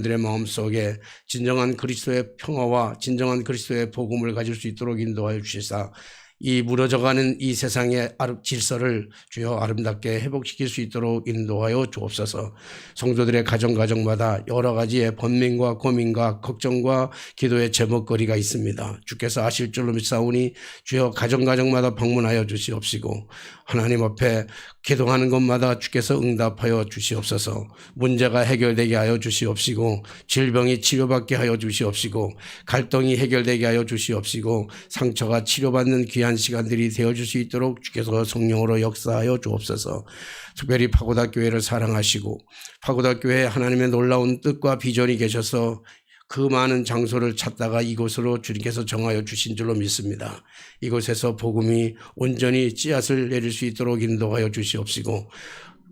들의 마음속에 진정한 그리스도의 평화와 진정한 그리스도의 복음을 가질 수 있도록 인도하여 주시사 이 무너져가는 이 세상의 질서를 주여 아름답게 회복시킬 수 있도록 인도하여 주옵소서. 성도들의 가정마다 여러 가지의 번민과 고민과 걱정과 기도의 제목거리가 있습니다. 주께서 아실 줄로 믿사오니 주여 가정마다 방문하여 주시옵시고 하나님 앞에 기도하는 것마다 주께서 응답하여 주시옵소서. 문제가 해결되게 하여 주시옵시고 질병이 치료받게 하여 주시옵시고 갈등이 해결되게 하여 주시옵시고 상처가 치료받는 귀한 시간들이 되어줄 수 있도록 주께서 성령으로 역사하여 주옵소서. 특별히 파고다교회를 사랑하시고 파고다교회에 하나님의 놀라운 뜻과 비전이 계셔서 그 많은 장소를 찾다가 이곳으로 주님께서 정하여 주신 줄로 믿습니다. 이곳에서 복음이 온전히 씨앗을 내릴 수 있도록 인도하여 주시옵시고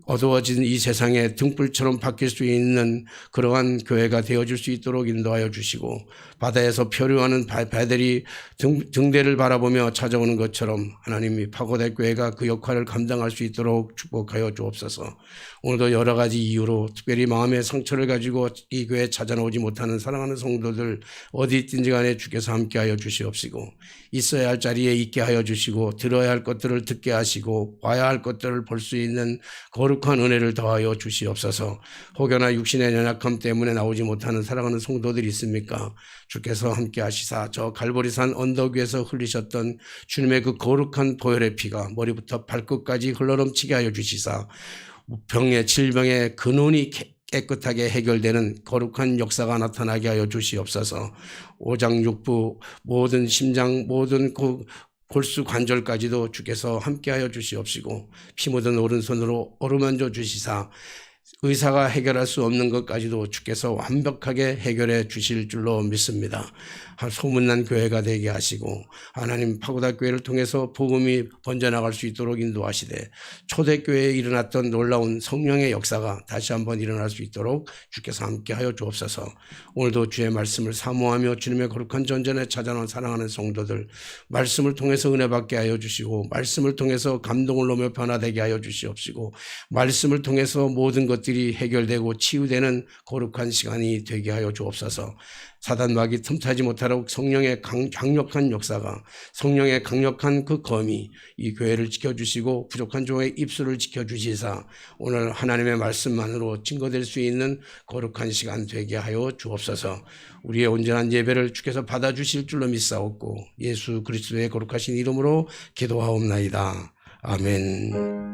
어두워진 이 세상에 등불처럼 바뀔 수 있는 그러한 교회가 되어줄 수 있도록 인도하여 주시고 바다에서 표류하는 배들이 등대를 바라보며 찾아오는 것처럼 하나님이 파고다 교회가 그 역할을 감당할 수 있도록 축복하여 주옵소서. 오늘도 여러 가지 이유로 특별히 마음의 상처를 가지고 이 교회에 찾아오지 못하는 사랑하는 성도들 어디 있든지 간에 주께서 함께하여 주시옵시고 있어야 할 자리에 있게 하여 주시고 들어야 할 것들을 듣게 하시고 봐야 할 것들을 볼 수 있는 거룩한 은혜를 더하여 주시옵소서. 혹여나 육신의 연약함 때문에 나오지 못하는 사랑하는 성도들이 있습니까? 주께서 함께 하시사 저 갈보리산 언덕 위에서 흘리셨던 주님의 그 거룩한 보혈의 피가 머리부터 발끝까지 흘러넘치게 하여 주시사 병의 질병의 근원이 깨끗하게 해결되는 거룩한 역사가 나타나게 하여 주시옵소서. 오장육부 모든 심장 모든 골수 관절까지도 주께서 함께하여 주시옵시고 피 묻은 오른손으로 어루만져 주시사 의사가 해결할 수 없는 것까지도 주께서 완벽하게 해결해 주실 줄로 믿습니다. 소문난 교회가 되게 하시고 하나님 파고다 교회를 통해서 복음이 번져나갈 수 있도록 인도하시되 초대교회에 일어났던 놀라운 성령의 역사가 다시 한번 일어날 수 있도록 주께서 함께하여 주옵소서. 오늘도 주의 말씀을 사모하며 주님의 거룩한 전전에 찾아온 사랑하는 성도들 말씀을 통해서 은혜 받게 하여 주시고 말씀을 통해서 감동을 넘어 변화되게 하여 주시옵시고 말씀을 통해서 모든 것들이 해결되고 치유되는 거룩한 시간이 되게 하여 주옵소서. 사단마귀 틈타지 못하도록 성령의 강력한 역사가 성령의 강력한 그 검이 이 교회를 지켜주시고 부족한 종의 입술을 지켜주시사 오늘 하나님의 말씀만으로 증거될 수 있는 거룩한 시간 되게 하여 주옵소서. 우리의 온전한 예배를 주께서 받아주실 줄로 믿사옵고 예수 그리스도의 거룩하신 이름으로 기도하옵나이다. 아멘.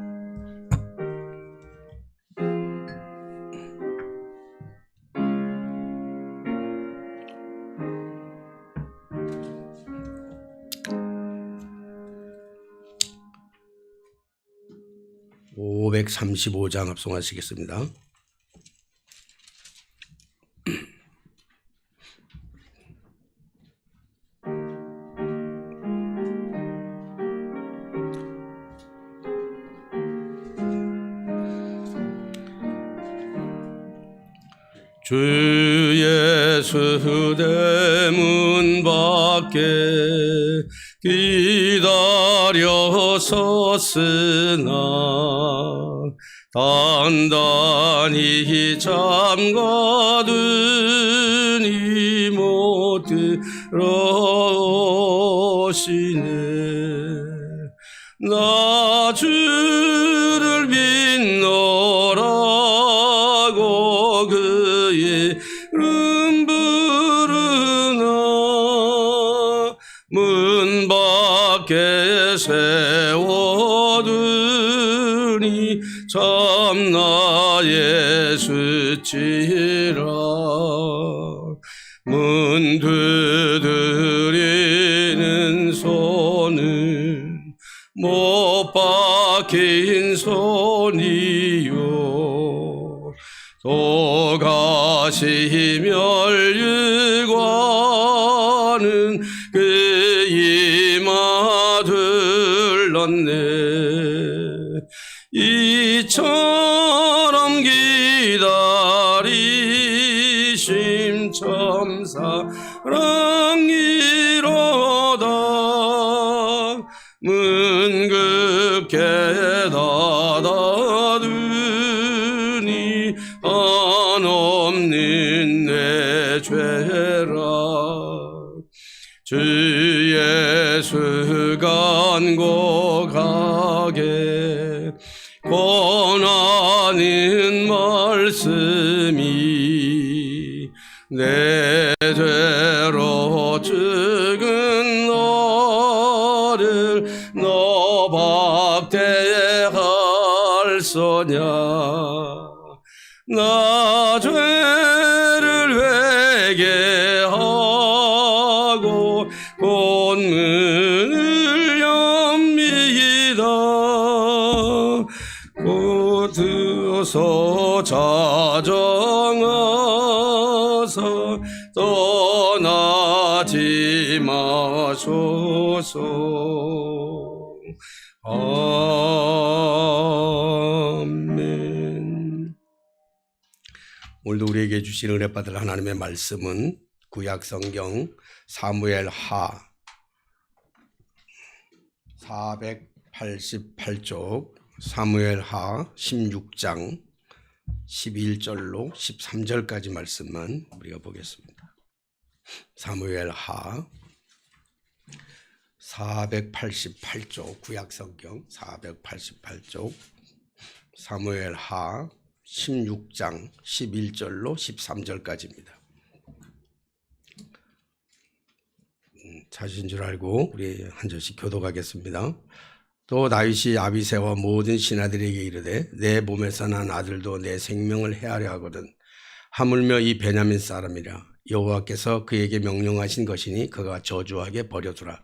535장 합송하시겠습니다. 주 예수 대문 밖에 기다려 섰으나 단단히 잠가두니 못 들어오시네. 나 주를 믿노라고 그의 이름 부르나 문 밖에 세워두니 참나 예수치라. 문 두드리는 손은 못 박힌 손이요 도가시 멸류관은 그 이마 둘렀네. 이처럼 기다리심 참 사랑이로다. 문 급게 닫아두니 한없는 내 죄라. 주 예수 간곡하게 권하는 말씀이 내 죄로 죽은 너를 너 박대할소냐. 나 죄를 회개하고 본문을 엽니다. 곧서 자정하사 떠나지 마소서. 아멘. 오늘도 우리에게 주신 은혜 받을 하나님의 말씀은 구약 성경 사무엘 하 488쪽 사무엘 하 16장 11절로 13절까지 말씀만 우리가 보겠습니다. 사무엘 하 488쪽 구약 성경 488쪽 사무엘 하 16장 11절로 13절까지입니다. 찾으신 줄 알고 우리 한 절씩 교독하겠습니다. 또 다윗이 아비새와 모든 신하들에게 이르되 내 몸에서 난 아들도 내 생명을 해하려 하거든 하물며 이 베냐민 사람이라. 여호와께서 그에게 명령하신 것이니 그가 저주하게 버려두라.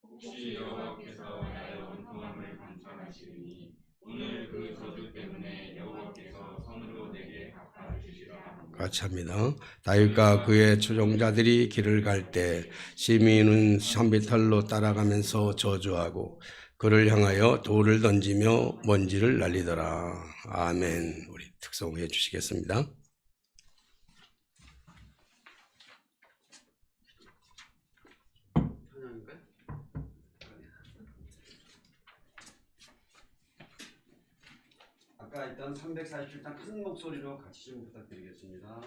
혹시 여호와께서 나의 원통함을 감찰하시리니 오늘 그 저주 때문에 여호와께서 선으로 내게 갚아주시라. 같이 합니다. 다윗과 그의 추종자들이 길을 갈 때 시므이는 산비탈로 따라가면서 저주하고 그를 향하여 돌을 던지며 먼지를 날리더라. 아멘. 우리 특송해 주시겠습니다. 아까 했던 347장 큰 목소리로 같이 좀 부탁드리겠습니다.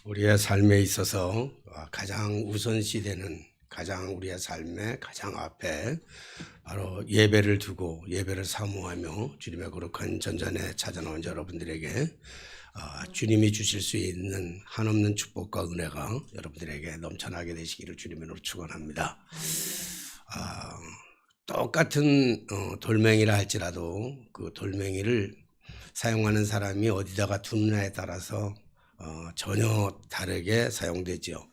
우리의 삶에 있어서 가장 우선시되는, 가장 우리의 삶의 가장 앞에 바로 예배를 두고 예배를 사모하며 주님의 거룩한 전전에 찾아나온 여러분들에게 주님이 주실 수 있는 한없는 축복과 은혜가 여러분들에게 넘쳐나게 되시기를 주님으로 축원합니다. 똑같은 돌멩이라 할지라도 그 돌멩이를 사용하는 사람이 어디다가 두느냐에 따라서 전혀 다르게 사용되죠.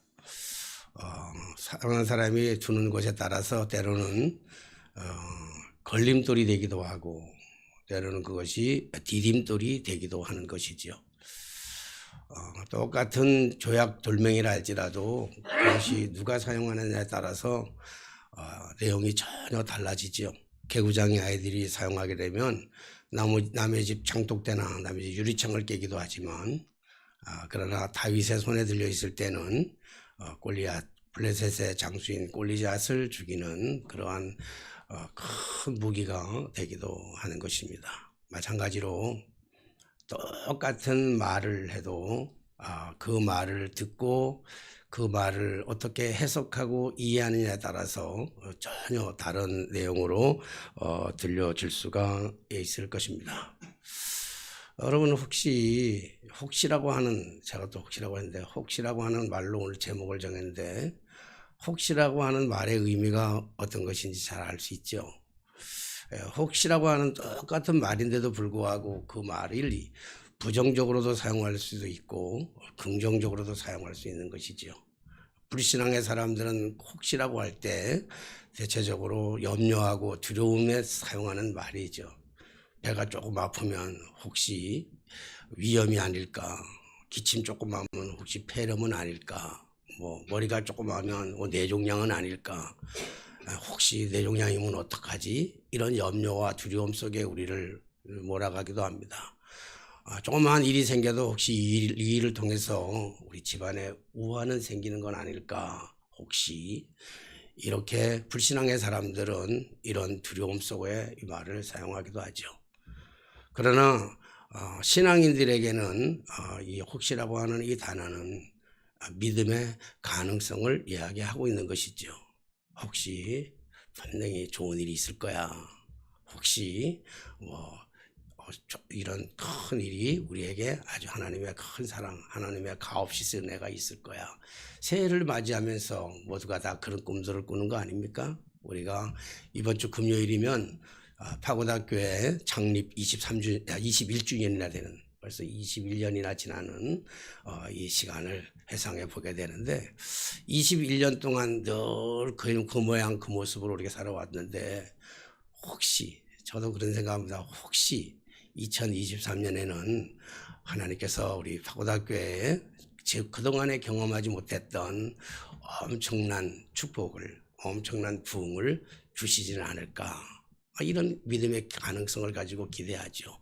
사용하는 사람이 두는 곳에 따라서 때로는 걸림돌이 되기도 하고 때로는 그것이 디딤돌이 되기도 하는 것이지요. 똑같은 조약 돌멩이라 할지라도 그것이 누가 사용하느냐에 따라서 내용이 전혀 달라지죠. 개구장이 아이들이 사용하게 되면 남의 집 장독대나 남의 집 유리창을 깨기도 하지만 그러나 다윗의 손에 들려 있을 때는 골리앗, 블레셋의 장수인 골리앗을 죽이는 그러한 큰 무기가 되기도 하는 것입니다. 마찬가지로 똑같은 말을 해도 그 말을 듣고 그 말을 어떻게 해석하고 이해하느냐에 따라서 전혀 다른 내용으로 들려질 수가 있을 것입니다. 여러분 혹시라고 하는, 제가 또 혹시라고 했는데 혹시라고 하는 말로 오늘 제목을 정했는데 혹시라고 하는 말의 의미가 어떤 것인지 잘 알 수 있죠. 혹시라고 하는 똑같은 말인데도 불구하고 그 말을 부정적으로도 사용할 수도 있고 긍정적으로도 사용할 수 있는 것이죠. 불신앙의 사람들은 혹시라고 할 때 대체적으로 염려하고 두려움에 사용하는 말이죠. 배가 조금 아프면 혹시 위험이 아닐까, 기침 조금 하면 혹시 폐렴은 아닐까, 머리가 조금 하면 뇌종양은 아닐까, 혹시 뇌종양이면 어떡하지? 이런 염려와 두려움 속에 우리를 몰아가기도 합니다. 조그마한 일이 생겨도 혹시 이 일을 통해서 우리 집안에 우환은 생기는 건 아닐까, 혹시 이렇게 불신앙의 사람들은 이런 두려움 속에 이 말을 사용하기도 하죠. 그러나 신앙인들에게는 이 혹시라고 하는 이 단어는 믿음의 가능성을 이야기하고 있는 것이죠. 혹시 분명히 좋은 일이 있을 거야. 혹시 이런 큰 일이 우리에게 아주 하나님의 큰 사랑, 하나님의 가없이 쓴 은혜가 있을 거야. 새해를 맞이하면서 모두가 다 그런 꿈들을 꾸는 거 아닙니까? 우리가 이번 주 금요일이면 파고다교회 창립 21주년이나 되는, 벌써 21년이나 지나는 이 시간을 회상해 보게 되는데 21년 동안 늘 그 모양 그 모습으로 우리가 살아왔는데 혹시, 저도 그런 생각합니다. 혹시 2023년에는 하나님께서 우리 파고다교회에 그동안에 경험하지 못했던 엄청난 축복을, 엄청난 부흥을 주시지는 않을까, 이런 믿음의 가능성을 가지고 기대하죠.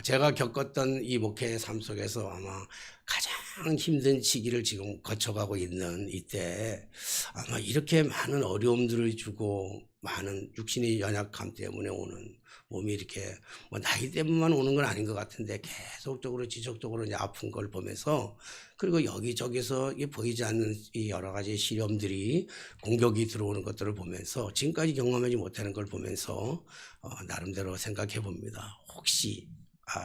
제가 겪었던 이 목회의 삶 속에서 아마 가장 힘든 시기를 지금 거쳐가고 있는 이때 아마 이렇게 많은 어려움들을 주고 많은 육신의 연약함 때문에 오는, 몸이 이렇게 나이 때문만 오는 건 아닌 것 같은데 계속적으로 지속적으로 이제 아픈 걸 보면서, 그리고 여기저기서 보이지 않는 이 여러 가지 시련들이, 공격이 들어오는 것들을 보면서 지금까지 경험하지 못하는 걸 보면서 나름대로 생각해 봅니다. 혹시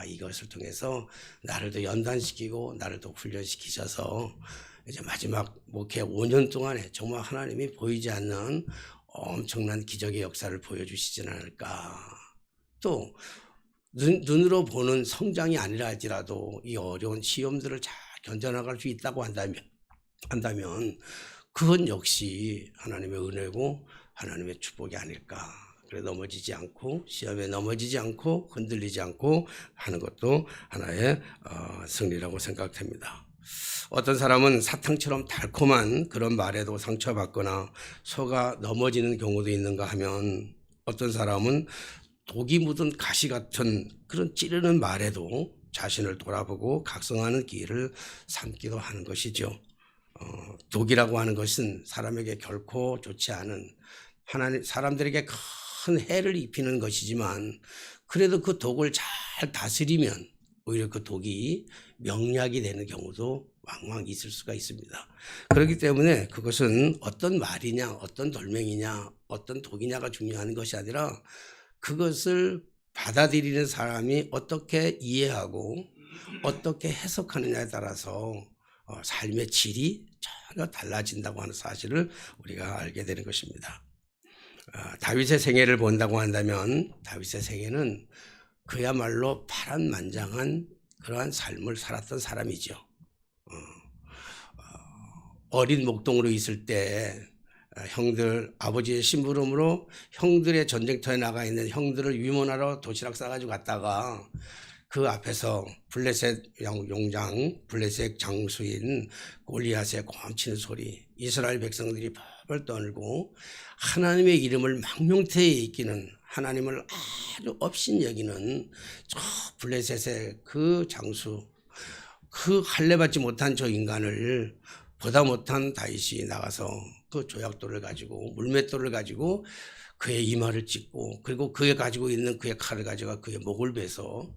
이것을 통해서 나를 더 연단시키고 나를 더 훈련시키셔서 이제 마지막 목회 5년 동안에 정말 하나님이 보이지 않는 엄청난 기적의 역사를 보여주시지는 않을까. 또 눈으로 보는 성장이 아니라 할지라도 이 어려운 시험들을 잘 견뎌나갈 수 있다고 한다면 그건 역시 하나님의 은혜고 하나님의 축복이 아닐까. 그래 넘어지지 않고, 시험에 넘어지지 않고 흔들리지 않고 하는 것도 하나의 승리라고 생각됩니다. 어떤 사람은 사탕처럼 달콤한 그런 말에도 상처받거나 속아 넘어지는 경우도 있는가 하면, 어떤 사람은 독이 묻은 가시 같은 그런 찌르는 말에도 자신을 돌아보고 각성하는 기회를 삼기도 하는 것이죠. 독이라고 하는 것은 사람에게 결코 좋지 않은, 사람들에게 큰 해를 입히는 것이지만 그래도 그 독을 잘 다스리면, 오히려 그 독이 명약이 되는 경우도 왕왕 있을 수가 있습니다. 그렇기 때문에 그것은 어떤 말이냐, 어떤 돌멩이냐, 어떤 독이냐가 중요한 것이 아니라 그것을 받아들이는 사람이 어떻게 이해하고 어떻게 해석하느냐에 따라서 삶의 질이 전혀 달라진다고 하는 사실을 우리가 알게 되는 것입니다. 다윗의 생애를 본다고 한다면 다윗의 생애는 그야말로 파란만장한 그러한 삶을 살았던 사람이죠. 어린 목동으로 있을 때 형들, 아버지의 심부름으로 형들의 전쟁터에 나가 있는 형들을 위문하러 도시락 싸가지고 갔다가 그 앞에서 블레셋 용장, 블레셋 장수인 골리앗의 고함치는 소리, 이스라엘 백성들이 벌벌 떨고 하나님의 이름을 망명태에 익히는, 하나님을 아주 업신여기는 저 블레셋의 그 장수, 그 할례받지 못한 저 인간을 보다 못한 다윗이 나가서 그 조약돌을 가지고, 물맷돌을 가지고 그의 이마를 찢고, 그리고 그의 가지고 있는 그의 칼을 가져가 그의 목을 베서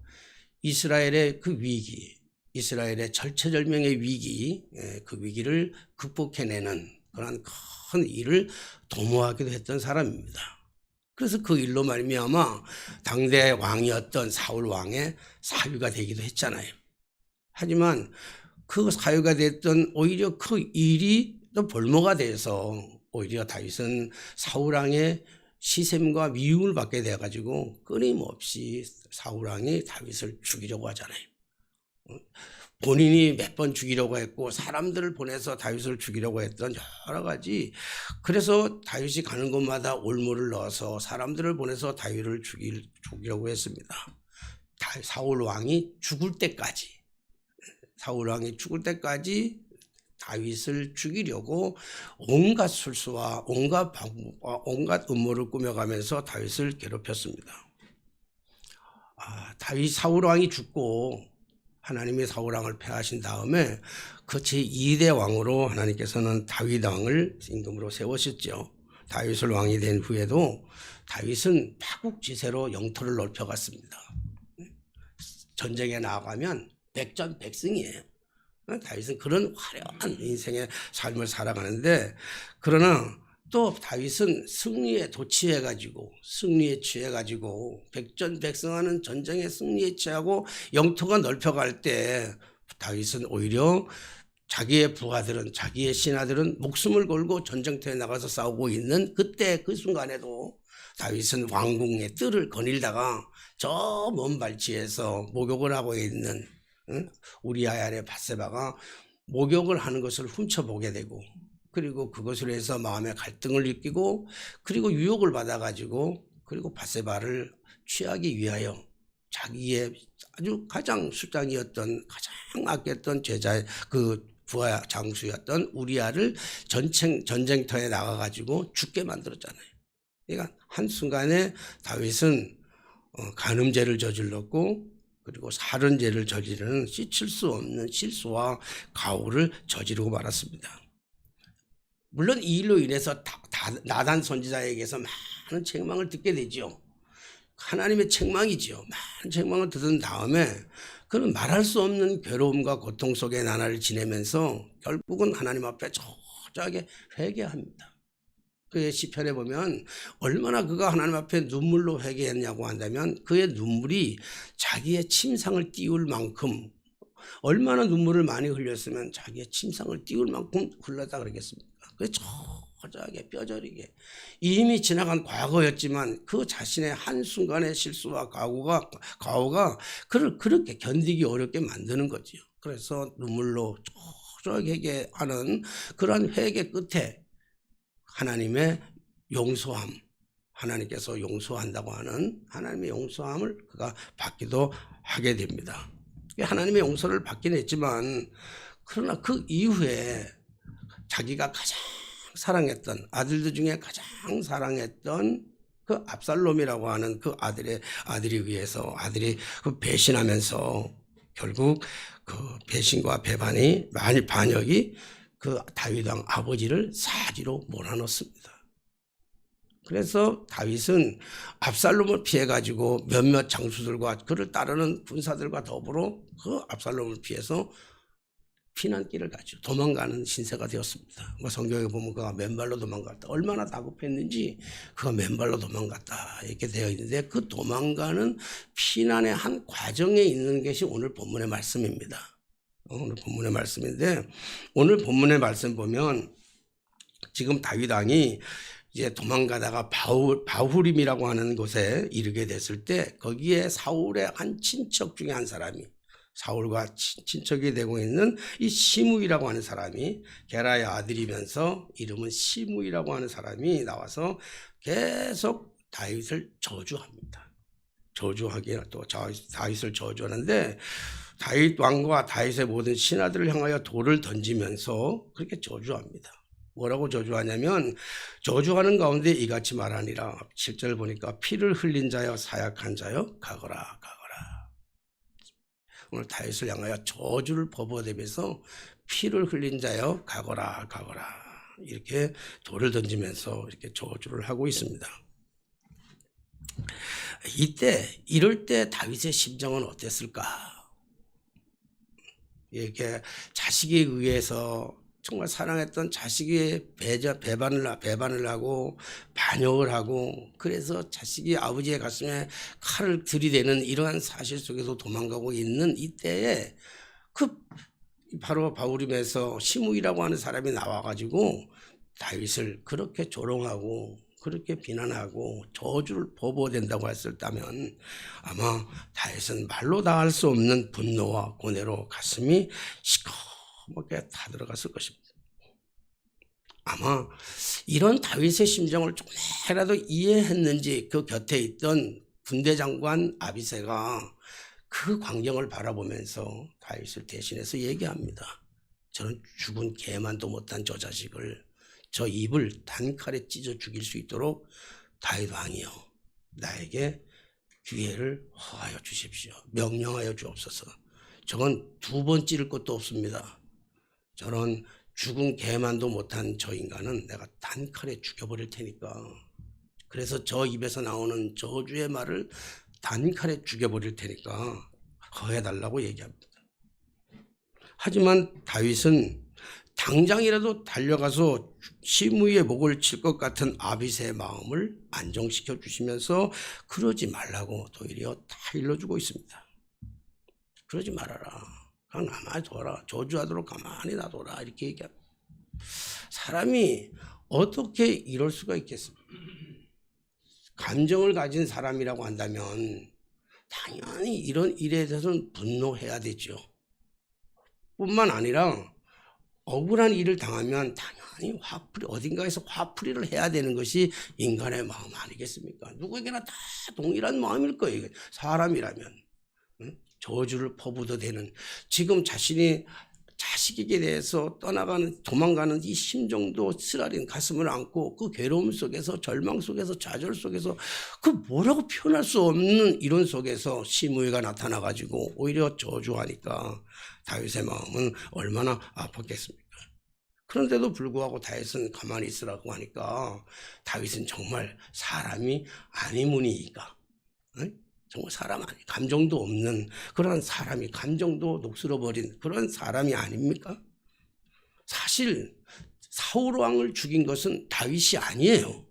이스라엘의 그 위기, 이스라엘의 절체절명의 위기, 그 위기를 극복해내는 그런 큰 일을 도모하기도 했던 사람입니다. 그래서 그 일로 말미암아 당대 왕이었던 사울 왕의 사위가 되기도 했잖아요. 하지만 그 사위가 됐던 오히려 그 일이 또 볼모가 돼서 오히려 다윗은 사울 왕의 시샘과 미움을 받게 돼가지고 끊임없이 사울 왕이 다윗을 죽이려고 하잖아요. 본인이 몇 번 죽이려고 했고 사람들을 보내서 다윗을 죽이려고 했던 여러 가지, 그래서 다윗이 가는 곳마다 올무를 넣어서 사람들을 보내서 다윗을 죽이려고 했습니다. 사울 왕이 죽을 때까지, 사울 왕이 죽을 때까지 다윗을 죽이려고 온갖 술수와 온갖 방법과 온갖 음모를 꾸며가면서 다윗을 괴롭혔습니다. 다윗 사울 왕이 죽고 하나님이 사울 왕을 패하신 다음에 그 제2대 왕으로 하나님께서는 다윗 왕을 임금으로 세우셨죠. 다윗을 왕이 된 후에도 다윗은 파국지세로 영토를 넓혀갔습니다. 전쟁에 나가면 백전백승이에요. 다윗은 그런 화려한 인생의 삶을 살아가는데, 그러나 또 다윗은 승리에 도취해가지고, 승리에 취해가지고 백전백승하는 전쟁에 승리에 취하고 영토가 넓혀갈 때 다윗은 오히려 자기의 부하들은, 자기의 신하들은 목숨을 걸고 전쟁터에 나가서 싸우고 있는 그때 그 순간에도 다윗은 왕궁의 뜰을 거닐다가 저 먼 발치에서 목욕을 하고 있는 우리아의 아내 밧세바가 목욕을 하는 것을 훔쳐보게 되고, 그리고 그것으로 해서 마음의 갈등을 느끼고, 그리고 유혹을 받아가지고, 그리고 밧세바를 취하기 위하여 자기의 아주 가장 수장이었던, 가장 아꼈던 제자의 그 부하 장수였던 우리아를 전쟁터에 나가가지고 죽게 만들었잖아요. 그러니까 한순간에 다윗은 간음죄를 저질렀고, 그리고 살인죄를 저지르는 씻을 수 없는 실수와 가오를 저지르고 말았습니다. 물론 이 일로 인해서 나단 선지자에게서 많은 책망을 듣게 되죠. 하나님의 책망이지요. 많은 책망을 듣은 다음에 그는 말할 수 없는 괴로움과 고통 속의 나날을 지내면서 결국은 하나님 앞에 초조하게 회개합니다. 그의 시편에 보면 얼마나 그가 하나님 앞에 눈물로 회개했냐고 한다면 그의 눈물이 자기의 침상을 띄울 만큼, 얼마나 눈물을 많이 흘렸으면 자기의 침상을 띄울 만큼 흘렀다 그러겠습니까? 그게 초조하게 뼈저리게 이미 지나간 과거였지만 그 자신의 한순간의 실수와 가오가 그를 그렇게 견디기 어렵게 만드는 거지요. 그래서 눈물로 초조하게 회개하는 그러한 회개 끝에 하나님의 용서함, 하나님께서 용서한다고 하는 하나님의 용서함을 그가 받기도 하게 됩니다. 하나님의 용서를 받긴 했지만, 그러나 그 이후에 자기가 가장 사랑했던 아들들 중에 가장 사랑했던 그 압살롬이라고 하는 그 아들이 위해서 아들이 그 배신하면서 결국 그 배신과 배반이 반역이 그 다윗 왕 아버지를 사지로 몰아넣습니다. 그래서 다윗은 압살롬을 피해가지고 몇몇 장수들과 그를 따르는 군사들과 더불어 그 압살롬을 피해서 피난길을 가죠. 도망가는 신세가 되었습니다. 뭐 성경에 보면 그가 맨발로 도망갔다. 얼마나 다급했는지 그가 맨발로 도망갔다 이렇게 되어 있는데, 그 도망가는 피난의 한 과정에 있는 것이 오늘 본문의 말씀입니다. 오늘 본문의 말씀인데, 오늘 본문의 말씀 보면 지금 다윗 왕이 이제 도망가다가 바후림이라고 하는 곳에 이르게 됐을 때, 거기에 사울의 한 친척 중에 한 사람이, 사울과 친척이 되고 있는 이 시므이라고 하는 사람이, 게라의 아들이면서 이름은 시므이라고 하는 사람이 나와서 계속 다윗을 저주합니다. 저주하기에 또 다윗을 저주하는데, 다윗 왕과 다윗의 모든 신하들을 향하여 돌을 던지면서 그렇게 저주합니다. 뭐라고 저주하냐면, 저주하는 가운데 이같이 말하니라. 7절 보니까 피를 흘린 자여 사약한 자여 가거라 가거라. 오늘 다윗을 향하여 저주를 퍼부어대면서 피를 흘린 자여 가거라 가거라 이렇게 돌을 던지면서 이렇게 저주를 하고 있습니다. 이럴 때 다윗의 심정은 어땠을까? 이렇게 자식에 의해서 정말 사랑했던 자식이 배반을 하고 반역을 하고, 그래서 자식이 아버지의 가슴에 칼을 들이대는 이러한 사실 속에서 도망가고 있는 이때에 바로 바후림에서 시므이라고 하는 사람이 나와가지고 다윗을 그렇게 조롱하고 그렇게 비난하고 저주를 퍼부어댄다고 했었다면, 아마 다윗은 말로 다 할 수 없는 분노와 고뇌로 가슴이 시커멓게 다 들어갔을 것입니다. 아마 이런 다윗의 심정을 조금이라도 이해했는지 그 곁에 있던 군대장관 아비새가 그 광경을 바라보면서 다윗을 대신해서 얘기합니다. 저는 죽은 개만도 못한 저 자식을, 저 입을 단칼에 찢어 죽일 수 있도록 다윗 왕이여, 나에게 기회를 허하여 주십시오. 명령하여 주옵소서. 저건 두 번 찌를 것도 없습니다. 저런 죽은 개만도 못한 저 인간은 내가 단칼에 죽여버릴 테니까, 그래서 저 입에서 나오는 저주의 말을 단칼에 죽여버릴 테니까 허해달라고 얘기합니다. 하지만 다윗은 당장이라도 달려가서 시므이의 목을 칠 것 같은 아비새의 마음을 안정시켜 주시면서 그러지 말라고 도리어 다 일러주고 있습니다. 그러지 말아라. 그냥 가만히 둬라. 저주하도록 가만히 놔둬라. 이렇게 얘기합니다. 사람이 어떻게 이럴 수가 있겠습니까? 감정을 가진 사람이라고 한다면 당연히 이런 일에 대해서는 분노해야 되죠. 뿐만 아니라 억울한 일을 당하면 당연히 어딘가에서 화풀이를 해야 되는 것이 인간의 마음 아니겠습니까? 누구에게나 다 동일한 마음일 거예요. 사람이라면. 저주를 퍼부어도 되는, 지금 자신이 자식에게 대해서 도망가는 이 심정도 쓰라린 가슴을 안고 그 괴로움 속에서, 절망 속에서, 좌절 속에서, 그 뭐라고 표현할 수 없는 이런 속에서 시므이가 나타나가지고 오히려 저주하니까 다윗의 마음은 얼마나 아팠겠습니까? 그런데도 불구하고 다윗은 가만히 있으라고 하니까 다윗은 정말 사람이 아니무니까, 정말 사람 아니, 감정도 없는 그런 사람이, 감정도 녹슬어버린 그런 사람이 아닙니까? 사실 사울 왕을 죽인 것은 다윗이 아니에요.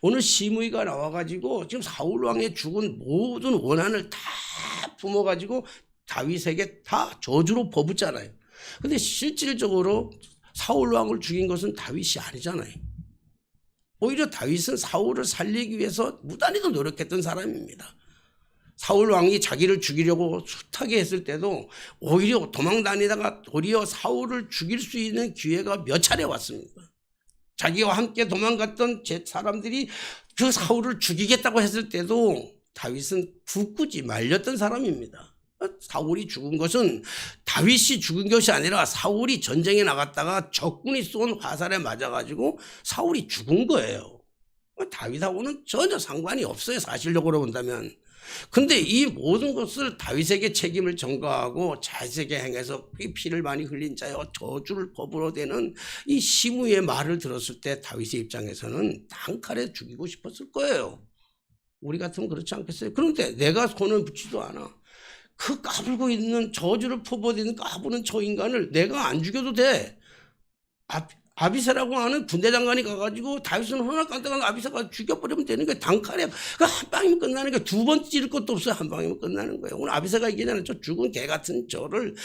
오늘 시므이가 나와가지고 지금 사울 왕의 죽은 모든 원한을 다 품어가지고 다윗에게 다 저주로 퍼붓잖아요. 근데 실질적으로 사울 왕을 죽인 것은 다윗이 아니잖아요. 오히려 다윗은 사울을 살리기 위해서 무단히도 노력했던 사람입니다. 사울 왕이 자기를 죽이려고 숱하게 했을 때도 오히려 도망다니다가 도리어 사울을 죽일 수 있는 기회가 몇 차례 왔습니다. 자기와 함께 도망갔던 사람들이 그 사울을 죽이겠다고 했을 때도 다윗은 굳굳이 말렸던 사람입니다. 사울이 죽은 것은 다윗이 죽은 것이 아니라 사울이 전쟁에 나갔다가 적군이 쏜 화살에 맞아가지고 사울이 죽은 거예요. 다윗하고는 전혀 상관이 없어요. 사실적으로 본다면. 근데 이 모든 것을 다윗에게 책임을 전가하고 자식에게 행해서 피를 많이 흘린 자여 저주를 법으로 되는 이 시므의 말을 들었을 때 다윗의 입장에서는 단칼에 죽이고 싶었을 거예요. 우리 같으면 그렇지 않겠어요? 그런데 내가 손을 붙지도 않아. 그 까불고 있는 저주를 퍼부어대는 까부는 저 인간을 내가 안 죽여도 돼. 아비새라고 하는 군대 장관이 가가지고 다윗은 허나간다가 아비새가 죽여버리면 되는 거예요. 단칼에 한 방이면 끝나는 거예요. 두 번 찌를 것도 없어요. 한 방이면 끝나는 거예요. 오늘 아비새가 얘기하는 저 죽은 개 같은 저를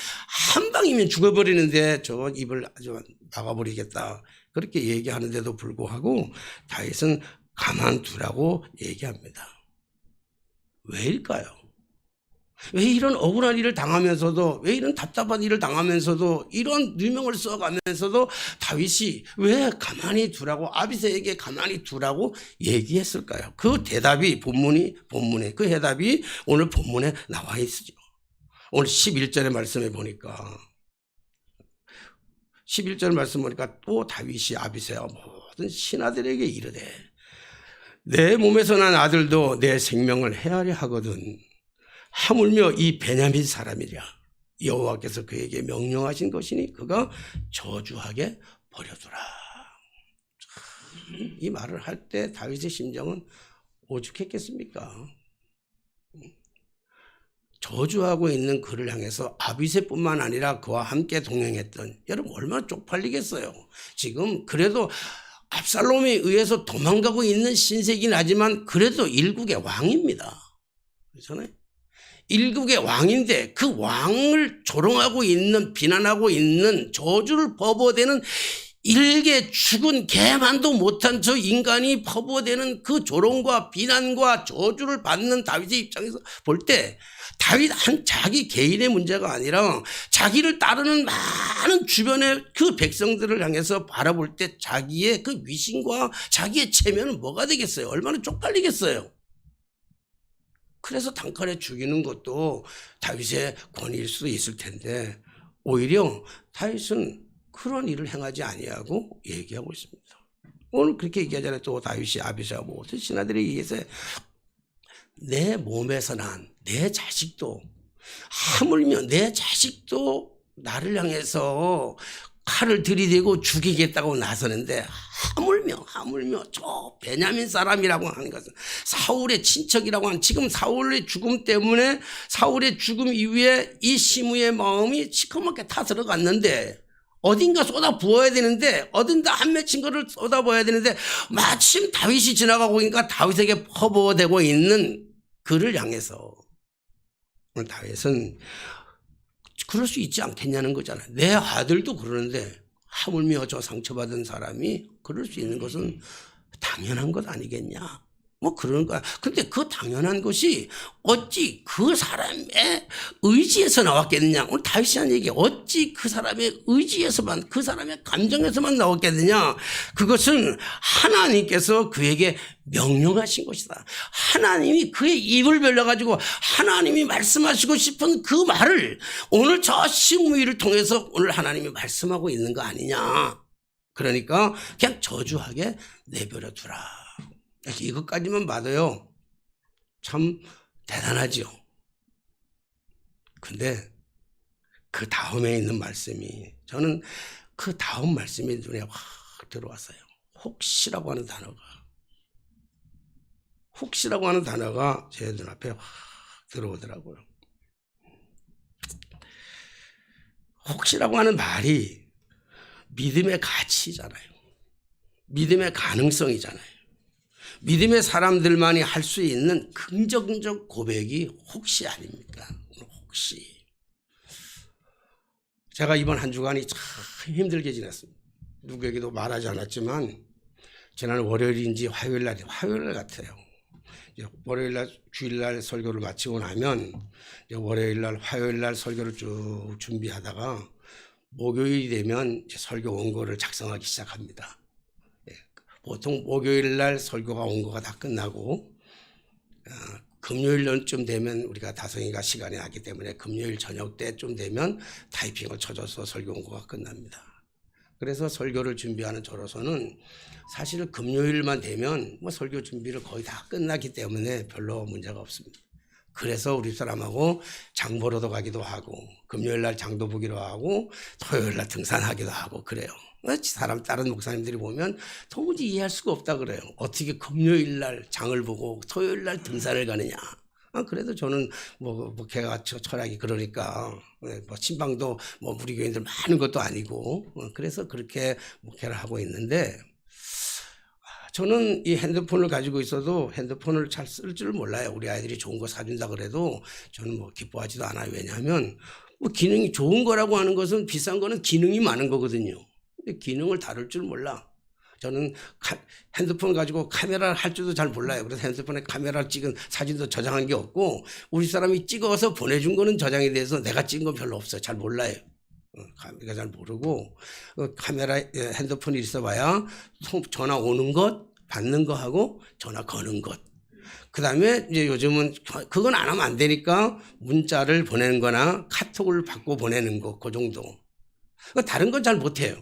한 방이면 죽어버리는데 저 입을 아주 막아버리겠다. 그렇게 얘기하는데도 불구하고 다윗은 가만두라고 얘기합니다. 왜일까요? 왜 이런 억울한 일을 당하면서도, 왜 이런 답답한 일을 당하면서도, 이런 누명을 써가면서도 다윗이 왜 가만히 두라고, 아비새에게 가만히 두라고 얘기했을까요? 그 대답이 본문에 그 해답이 오늘 본문에 나와 있죠. 오늘 11절의 말씀에 보니까 11절 말씀 보니까 또 다윗이 아비새와 모든 신하들에게 이르되 내 몸에서 난 아들도 내 생명을 해하려 하거든 하물며 이 베냐민 사람이랴 여호와께서 그에게 명령하신 것이니 그가 저주하게 버려두라. 이 말을 할 때 다윗의 심정은 오죽했겠습니까? 저주하고 있는 그를 향해서 아비새뿐만 아니라 그와 함께 동행했던, 여러분 얼마나 쪽팔리겠어요. 지금 그래도 압살롬에 의해서 도망가고 있는 신세긴 하지만 그래도 일국의 왕입니다. 그렇잖아요. 일국의 왕인데 그 왕을 조롱하고 있는, 비난하고 있는, 저주를 퍼부어대는, 일개 죽은 개만도 못한 저 인간이 퍼부어대는 그 조롱과 비난과 저주를 받는 다윗의 입장에서 볼 때 다윗 자기 개인의 문제가 아니라 자기를 따르는 많은 주변의 그 백성들을 향해서 바라볼 때 자기의 그 위신과 자기의 체면은 뭐가 되겠어요? 얼마나 쪽팔리겠어요? 그래서 단칼에 죽이는 것도 다윗의 권위일 수도 있을 텐데 오히려 다윗은 그런 일을 행하지 아니하고 얘기하고 있습니다. 오늘 그렇게 얘기하잖아요. 또 다윗이 아비새와 모든 신하들에게 얘기해서 내 몸에서 난 내 자식도, 하물며 내 자식도 나를 향해서 칼을 들이대고 죽이겠다고 나서는데 하물며 저 베냐민 사람이라고 하는 것은 사울의 친척이라고 하는, 지금 사울의 죽음 때문에, 사울의 죽음 이후에 이 시므의 마음이 시커멓게 타들어갔는데 어딘가 쏟아 부어야 되는데, 어딘가 한 맺힌 거를 쏟아 부어야 되는데 마침 다윗이 지나가고 있으니까 다윗에게 퍼부어대고 있는 그를 향해서 오늘 다윗은 그럴 수 있지 않겠냐는 거잖아요. 내 아들도 그러는데 하물며 저 상처받은 사람이 그럴 수 있는 것은 당연한 것 아니겠냐, 뭐 그런 거야. 근데 그 당연한 것이 어찌 그 사람의 의지에서 나왔겠느냐. 오늘 다윗이 한 얘기, 어찌 그 사람의 의지에서만, 그 사람의 감정에서만 나왔겠느냐. 그것은 하나님께서 그에게 명령하신 것이다. 하나님이 그의 입을 벌려가지고 하나님이 말씀하시고 싶은 그 말을 오늘 저 시므이를 통해서 오늘 하나님이 말씀하고 있는 거 아니냐. 그러니까 그냥 저주하게 내버려 두라. 이것까지만 봐도요 참 대단하죠. 근데 그 다음에 있는 말씀이, 저는 그 다음 말씀이 눈에 확 들어왔어요. 혹시라고 하는 단어가 제 눈앞에 확 들어오더라고요. 혹시라고 하는 말이 믿음의 가치잖아요. 믿음의 가능성이잖아요. 믿음의 사람들만이 할 수 있는 긍정적 고백이 혹시 아닙니까? 혹시. 제가 이번 한 주간이 참 힘들게 지냈습니다. 누구에게도 말하지 않았지만 지난 월요일인지 화요일 같아요. 월요일날 주일날 설교를 마치고 나면 월요일날 화요일날 설교를 쭉 준비하다가 목요일이 되면 설교 원고를 작성하기 시작합니다. 보통 목요일날 설교가 원고가 다 끝나고 금요일쯤 되면 우리가 다송이가 시간이 나기 때문에 금요일 저녁 때쯤 되면 타이핑을 쳐줘서 설교 원고가 끝납니다. 그래서 설교를 준비하는 저로서는 사실 금요일만 되면 뭐 설교 준비를 거의 다 끝나기 때문에 별로 문제가 없습니다. 그래서 우리 사람하고 장 보러도 가기도 하고 금요일 날 장도 보기로 하고 토요일 날 등산하기도 하고 그래요. 사람 다른 목사님들이 보면 도무지 이해할 수가 없다 그래요. 어떻게 금요일 날 장을 보고 토요일 날 등산을 가느냐. 그래도 저는 뭐 걔가 철학이 그러니까 뭐 친방도 뭐 우리 교인들 많은 것도 아니고 그래서 그렇게 목회를 하고 있는데 저는 이 핸드폰을 가지고 있어도 핸드폰을 잘 쓸 줄 몰라요. 우리 아이들이 좋은 거 사준다 그래도 저는 뭐 기뻐하지도 않아요. 왜냐하면 뭐 기능이 좋은 거라고 하는 것은 비싼 거는 기능이 많은 거거든요. 근데 기능을 다룰 줄 몰라. 저는 핸드폰 가지고 카메라를 할 줄도 잘 몰라요. 그래서 핸드폰에 카메라를 찍은 사진도 저장한 게 없고 우리 사람이 찍어서 보내준 거는 저장이 돼서 내가 찍은 건 별로 없어요. 잘 몰라요. 카메라 잘 모르고 카메라 핸드폰이 있어봐야 전화 오는 것 받는 거 하고 전화 거는 것. 그다음에 이제 요즘은 그건 안 하면 안 되니까 문자를 보내는 거나 카톡을 받고 보내는 거 그 정도. 다른 건 잘 못해요.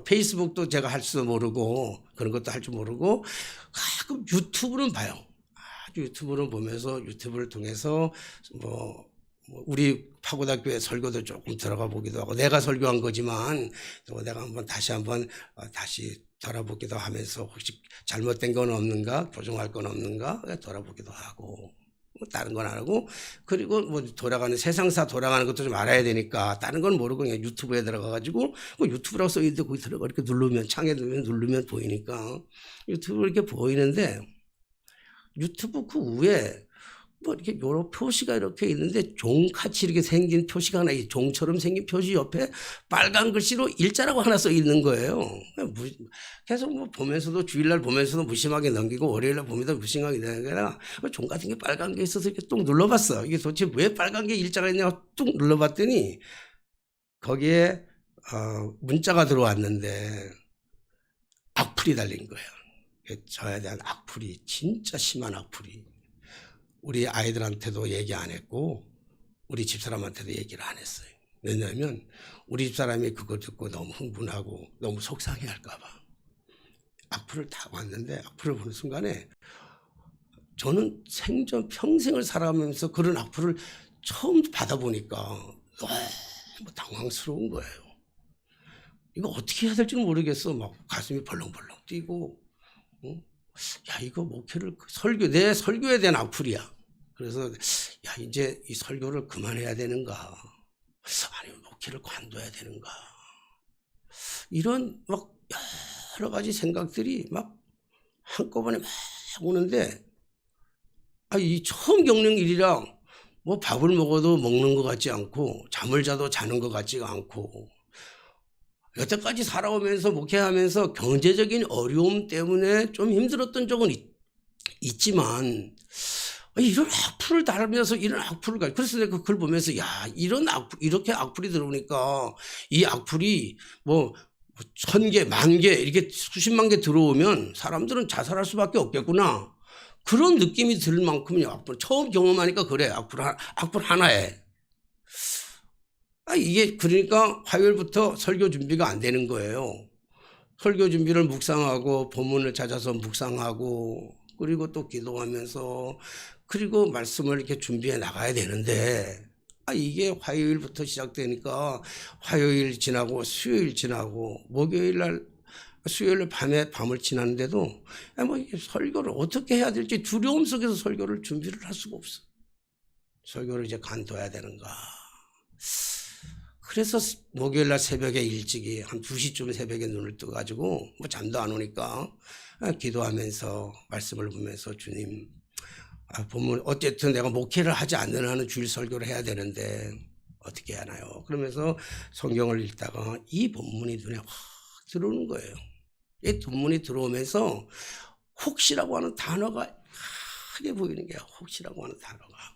페이스북도 제가 할 줄 모르고 그런 것도 할 줄 모르고 가끔 유튜브는 봐요. 유튜브를 보면서 유튜브를 통해서 뭐 우리 파고다교회 설교도 조금 들어가 보기도 하고 내가 설교한 거지만 또 내가 다시 돌아보기도 하면서 혹시 잘못된 건 없는가 교정할 건 없는가 돌아보기도 하고 다른 건 안 하고 그리고 뭐 돌아가는 세상사 돌아가는 것도 좀 알아야 되니까 다른 건 모르고 그냥 유튜브에 들어가 가지고 유튜브라고 써 있는데 거기 들어가 이렇게 누르면 창에 누르면 보이니까 유튜브 이렇게 보이는데 유튜브 그 위에 뭐 이렇게 여러 표시가 이렇게 있는데 종같이 이렇게 생긴 표시가 하나 종처럼 생긴 표시 옆에 빨간 글씨로 일자라고 하나 써 있는 거예요. 계속 뭐 보면서도 주일날 보면서도 무심하게 넘기고 월요일날 보면서 무심하게 되는 게 아니라 종 같은 게 빨간 게 있어서 이렇게 뚝 눌러봤어. 이게 도대체 왜 빨간 게 일자가 있냐고 뚝 눌러봤더니 거기에 문자가 들어왔는데 악플이 달린 거예요. 저에 대한 악플이 진짜 심한 악플이. 우리 아이들한테도 얘기 안 했고 우리 집사람한테도 얘기를 안 했어요. 왜냐하면 우리 집사람이 그거 듣고 너무 흥분하고 너무 속상해할까 봐. 악플을 다 왔는데 악플을 보는 순간에 저는 생전 평생을 살아가면서 그런 악플을 처음 받아보니까 너무 당황스러운 거예요. 이거 어떻게 해야 될지 모르겠어. 막 가슴이 벌렁벌렁 뛰고 야 이거 목회를 내 설교에 대한 악플이야. 그래서 야 이제 이 설교를 그만해야 되는가 아니면 목회를 관둬야 되는가 이런 막 여러 가지 생각들이 막 한꺼번에 막 오는데 이 처음 겪는 일이라 뭐 밥을 먹어도 먹는 것 같지 않고 잠을 자도 자는 것 같지가 않고 여태까지 살아오면서 목회하면서 경제적인 어려움 때문에 좀 힘들었던 적은 있지만 이런 악플을 달면서 이런 악플을 그래서 내가 그 글 보면서 야 이런 악플 이렇게 악플이 들어오니까 이 악플이 뭐 1000개, 10,000개 이렇게 수십만 개 들어오면 사람들은 자살할 수밖에 없겠구나 그런 느낌이 들 만큼의 악플 처음 경험하니까 그래 악플 하나에 이게 그러니까 화요일부터 설교 준비가 안 되는 거예요. 설교 준비를 묵상하고 본문을 찾아서 묵상하고 그리고 또 기도하면서 그리고 말씀을 이렇게 준비해 나가야 되는데 이게 화요일부터 시작되니까 화요일 지나고 수요일 지나고 목요일날 수요일 밤을 지났는데도 뭐 설교를 어떻게 해야 될지 두려움 속에서 설교를 준비를 할 수가 없어. 설교를 이제 간둬야 되는가. 그래서 목요일날 새벽에 일찍이 한 2시쯤 새벽에 눈을 떠가지고 뭐 잠도 안 오니까 기도하면서 말씀을 보면서 주님 보면 어쨌든 내가 목회를 하지 않는 한은 주일 설교를 해야 되는데 어떻게 하나요? 그러면서 성경을 읽다가 이 본문이 눈에 확 들어오는 거예요. 이 본문이 들어오면서 혹시라고 하는 단어가 크게 보이는 게야. 혹시라고 하는 단어가.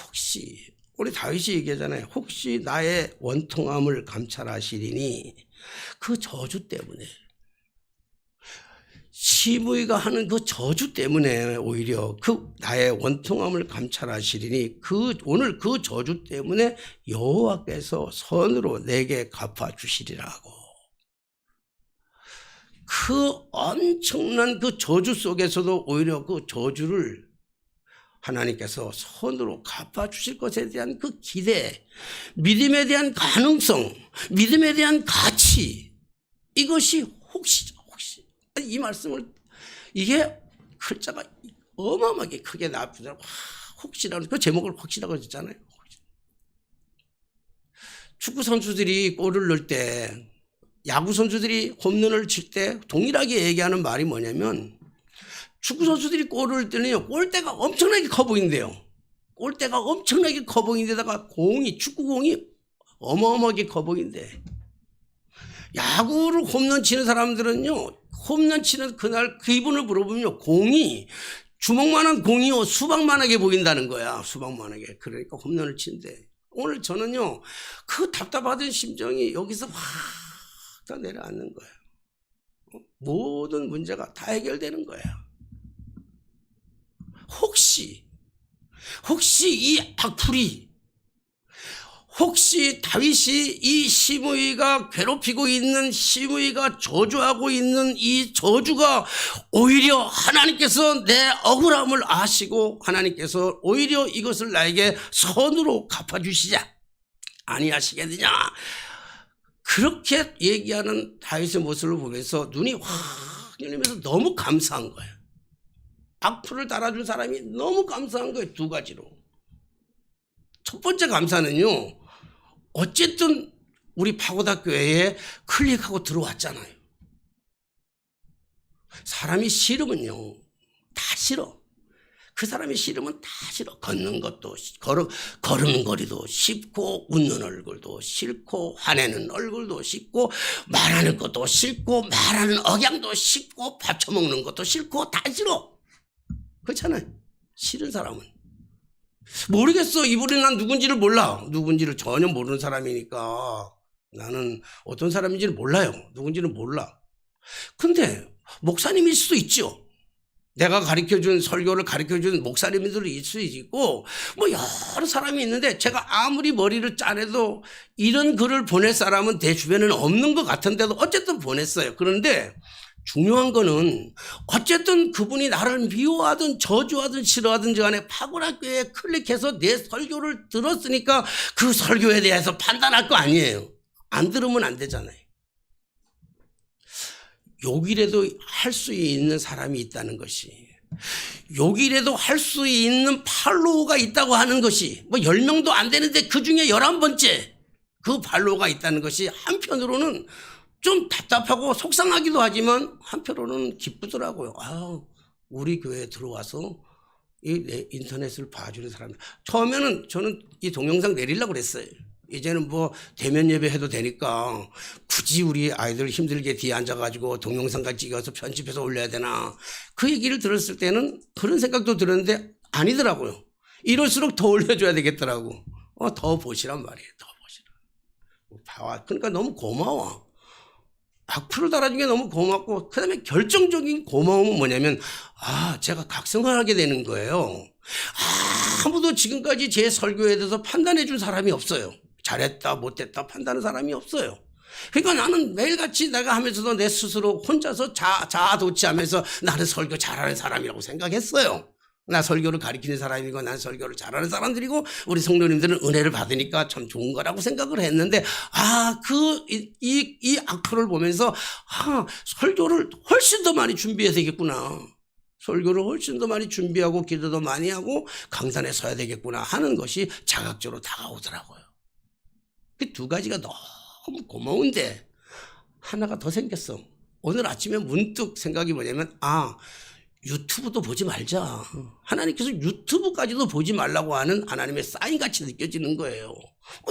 혹시 우리 다윗이 얘기하잖아요. 혹시 나의 원통함을 감찰하시리니 그 저주 때문에 시므이가 하는 그 저주 때문에 오히려 그 나의 원통함을 감찰하시리니 오늘 그 저주 때문에 여호와께서 선으로 내게 갚아 주시리라고. 그 엄청난 그 저주 속에서도 오히려 그 저주를 하나님께서 선으로 갚아주실 것에 대한 그 기대, 믿음에 대한 가능성, 믿음에 대한 가치, 이것이 혹시죠, 혹시. 이 말씀을, 이게 글자가 어마어마하게 크게 나쁘더라고. 혹시라고, 그 제목을 혹시라고 했잖아요. 축구 선수들이 골을 넣을 때, 야구 선수들이 홈런을 칠 때 동일하게 얘기하는 말이 뭐냐면, 축구 선수들이 골을 뜨는요, 골대가 엄청나게 커 보인대요. 골대가 엄청나게 커 보이는데다가 축구공이 어마어마하게 커 보인대. 야구를 홈런 치는 사람들은요, 홈런 치는 그날 그분을 물어보면요, 공이 주먹만한 공이요, 수박만하게 보인다는 거야. 수박만하게. 그러니까 홈런을 친대. 오늘 저는요, 그 답답하던 심정이 여기서 확 다 내려앉는 거예요. 모든 문제가 다 해결되는 거예요. 혹시 이 악플이, 혹시 다윗이 이 시므이가 괴롭히고 있는, 시므이가 저주하고 있는 이 저주가 오히려 하나님께서 내 억울함을 아시고 하나님께서 오히려 이것을 나에게 선으로 갚아주시자 아니하시겠느냐, 그렇게 얘기하는 다윗의 모습을 보면서 눈이 확 열리면서 너무 감사한 거예요. 악플을 달아준 사람이 너무 감사한 거예요. 두 가지로. 첫 번째 감사는요, 어쨌든 우리 파고다교회에 클릭하고 들어왔잖아요. 사람이 싫으면요, 다 싫어. 그 사람이 싫으면 다 싫어. 걷는 것도, 걸음걸이도 싫고, 웃는 얼굴도 싫고, 화내는 얼굴도 싫고, 말하는 것도 싫고, 말하는 억양도 싫고, 밥 처먹는 것도 싫고, 다 싫어. 그렇잖아요. 싫은 사람은. 모르겠어. 이분이 난 누군지를 몰라. 누군지를 전혀 모르는 사람이니까 나는 어떤 사람인지를 몰라요. 누군지는 몰라. 근데 목사님일 수도 있죠. 내가 가르쳐준, 설교를 가르쳐준 목사님들이 있을 수 있고, 뭐 여러 사람이 있는데 제가 아무리 머리를 짜내도 이런 글을 보낼 사람은 내 주변에는 없는 것 같은데도 어쨌든 보냈어요. 그런데 중요한 거는 어쨌든 그분이 나를 미워하든 저주하든 싫어하든지 간에 파고다교회에 클릭해서 내 설교를 들었으니까 그 설교에 대해서 판단할 거 아니에요. 안 들으면 안 되잖아요. 욕이라도 할 수 있는 사람이 있다는 것이, 욕이라도 할 수 있는 팔로우가 있다고 하는 것이, 뭐 10명도 안 되는데 그 중에 11번째 그 팔로우가 있다는 것이 한편으로는 좀 답답하고 속상하기도 하지만 한편으로는 기쁘더라고요. 아, 우리 교회에 들어와서 이 인터넷을 봐주는 사람들. 처음에는 저는 이 동영상 내리려고 그랬어요. 이제는 뭐 대면 예배 해도 되니까 굳이 우리 아이들 힘들게 뒤에 앉아가지고 동영상까지 찍어서 편집해서 올려야 되나, 그 얘기를 들었을 때는 그런 생각도 들었는데 아니더라고요. 이럴수록 더 올려줘야 되겠더라고. 더 보시란 말이에요. 더 보시라. 그러니까 너무 고마워. 악플을 달아준 게 너무 고맙고, 그 다음에 결정적인 고마움은 뭐냐면, 제가 각성을 하게 되는 거예요. 아무도 지금까지 제 설교에 대해서 판단해 준 사람이 없어요. 잘했다 못했다 판단하는 사람이 없어요. 그러니까 나는 매일같이 내가 하면서도 내 스스로 혼자서 자아도취하면서 나는 설교 잘하는 사람이라고 생각했어요. 나 설교를 가르치는 사람이고 난 설교를 잘하는 사람들이고 우리 성도님들은 은혜를 받으니까 참 좋은 거라고 생각을 했는데, 이 악플을 보면서 설교를 훨씬 더 많이 준비해야 되겠구나. 설교를 훨씬 더 많이 준비하고 기도도 많이 하고 강단에 서야 되겠구나 하는 것이 자각적으로 다가오더라고요. 그 두 가지가 너무 고마운데 하나가 더 생겼어. 오늘 아침에 문득 생각이 뭐냐면, 유튜브도 보지 말자. 하나님께서 유튜브까지도 보지 말라고 하는 하나님의 사인같이 느껴지는 거예요.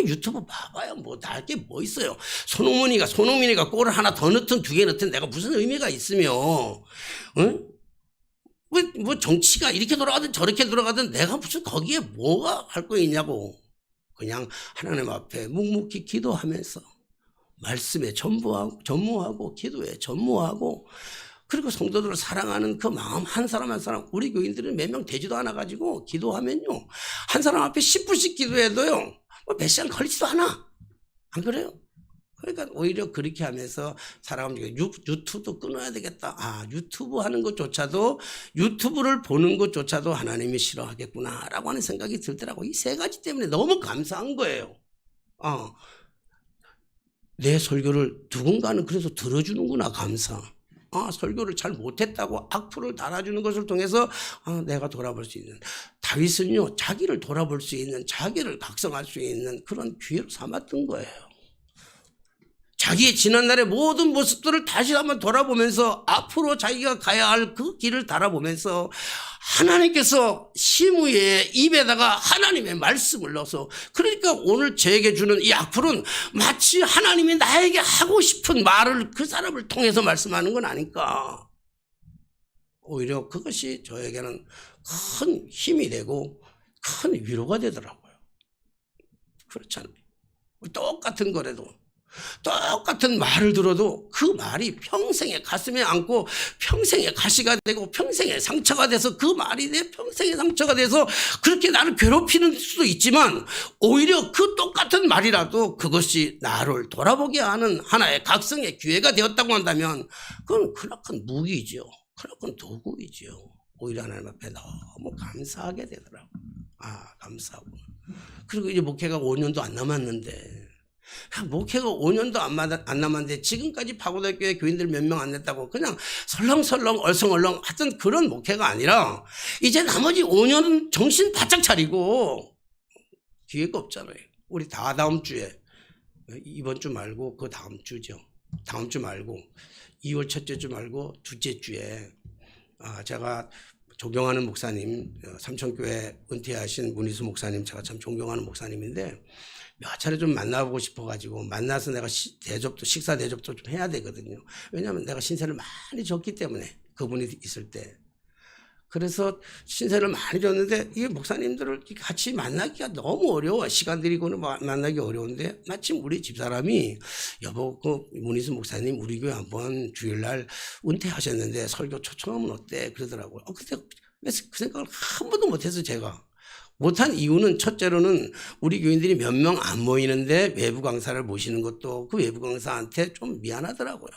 유튜브 봐봐요. 뭐 나게 뭐 있어요. 손흥민이가 골을 하나 더 넣든 두 개 넣든 내가 무슨 의미가 있으며, 응? 뭐 정치가 이렇게 돌아가든 저렇게 돌아가든 내가 무슨 거기에 뭐가 할 거 있냐고. 그냥 하나님 앞에 묵묵히 기도하면서 말씀에 전무하고 기도에 전무하고, 그리고 성도들을 사랑하는 그 마음 한 사람 한 사람, 우리 교인들은 몇 명 되지도 않아 가지고 기도하면요, 한 사람 앞에 10분씩 기도해도요 뭐 몇 시간 걸리지도 않아. 안 그래요? 그러니까 오히려 그렇게 하면서 살아가면 유튜브도 끊어야 되겠다. 아, 유튜브 하는 것조차도, 유튜브를 보는 것조차도 하나님이 싫어하겠구나라고 하는 생각이 들더라고. 이 세 가지 때문에 너무 감사한 거예요. 내 설교를 누군가는 그래서 들어주는구나, 감사. 설교를 잘 못했다고 악플을 달아주는 것을 통해서 내가 돌아볼 수 있는, 다윗은요 자기를 돌아볼 수 있는, 자기를 각성할 수 있는 그런 기회로 삼았던 거예요. 자기의 지난날의 모든 모습들을 다시 한번 돌아보면서 앞으로 자기가 가야 할 그 길을 달아보면서 하나님께서 시므의 입에다가 하나님의 말씀을 넣어서, 그러니까 오늘 저에게 주는 이 악플은 마치 하나님이 나에게 하고 싶은 말을 그 사람을 통해서 말씀하는 건 아닐까. 오히려 그것이 저에게는 큰 힘이 되고 큰 위로가 되더라고요. 그렇잖아요. 똑같은 거라도, 똑같은 말을 들어도 그 말이 평생에 가슴에 안고 평생에 가시가 되고 평생에 상처가 돼서, 그 말이 내 평생에 상처가 돼서 그렇게 나를 괴롭히는 수도 있지만, 오히려 그 똑같은 말이라도 그것이 나를 돌아보게 하는 하나의 각성의 기회가 되었다고 한다면 그건 크나큰 무기죠. 크나큰 도구이죠. 오히려 하나님 앞에 너무 감사하게 되더라고요. 감사하고. 그리고 이제 목회가 5년도 안 남았는데, 목회가 5년도 안 남았는데 지금까지 파고들교회 교인들 몇 명 안 냈다고 그냥 설렁설렁 얼렁얼렁 하던 그런 목회가 아니라, 이제 나머지 5년은 정신 바짝 차리고, 기회가 없잖아요. 우리 다 다음 주에, 이번 주 말고 그 다음 주죠. 다음 주 말고 2월 첫째 주 말고 둘째 주에 제가 존경하는 목사님, 삼천교회 은퇴하신 문희수 목사님, 제가 참 존경하는 목사님인데 몇 차례 좀 만나보고 싶어가지고, 만나서 내가 식사 대접도 좀 해야 되거든요. 왜냐하면 내가 신세를 많이 졌기 때문에, 그분이 있을 때. 그래서 신세를 많이 졌는데 이 목사님들을 같이 만나기가 너무 어려워. 시간 들이고는 만나기 어려운데, 마침 우리 집사람이 여보, 그 문희수 목사님 우리 교회 한번 주일날 은퇴하셨는데 설교 초청하면 어때? 그러더라고요. 그때 그 생각을 한 번도 못해서, 제가 못한 이유는, 첫째로는 우리 교인들이 몇 명 안 모이는데 외부 강사를 모시는 것도 그 외부 강사한테 좀 미안하더라고요.